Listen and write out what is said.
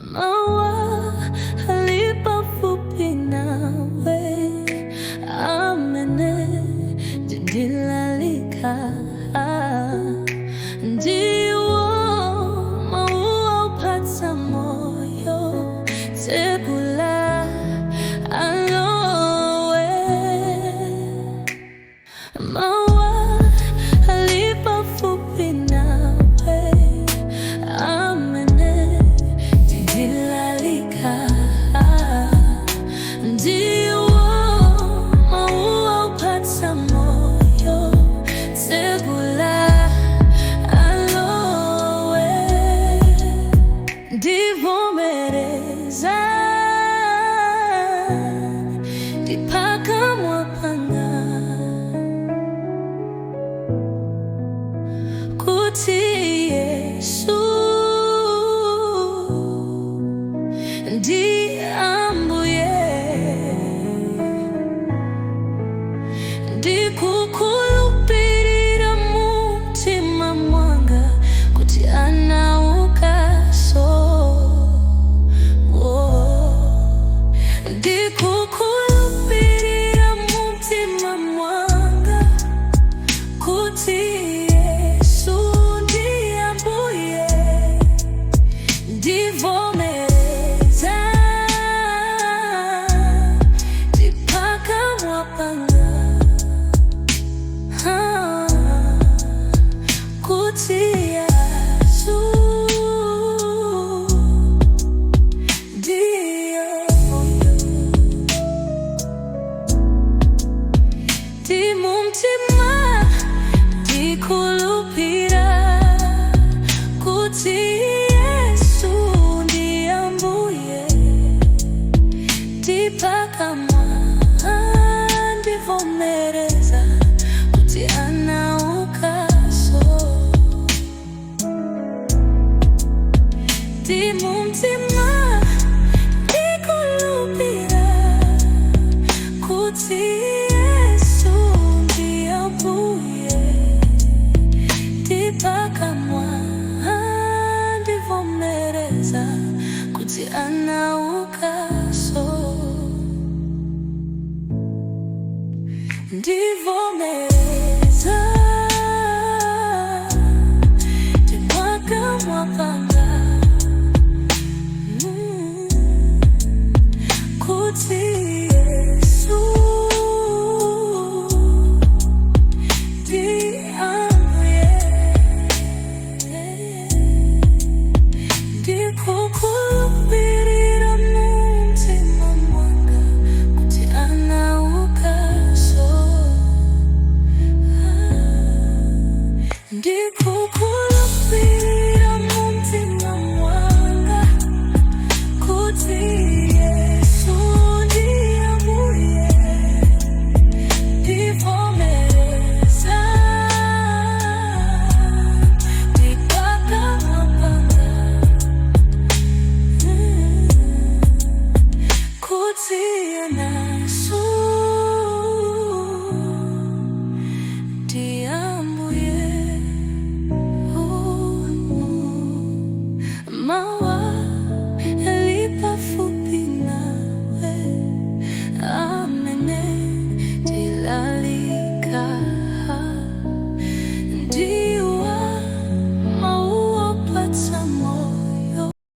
Mawu Pafupi nawe amene ndilalika ndiwo Mawu aupatsa moyo tebula alowe Mawu Pafupi nawe amene ndilalika ndiwo Mawu aupatsa moyo tebula alowe ndivomereza ndipaka mwapanga kuti Yesu ndi ambuye ndikukhulupirira mumtima mwanga kuti anaukaso ndikukhulupirira mumtima mwanga kuti Yesu ndi ambuye ndivomereza ndipaka mwapanga kuti Yesu ndiye moyo ndi mumtima ndikhulupira kuti Yesu ndi ambuye ndipakamwa ndivomereza kuti anaukaso ndi mumtima ndikhulupira kuti Yesu ndi ambuye ndipakamwa ndivomereza kuti anaukaso ndivo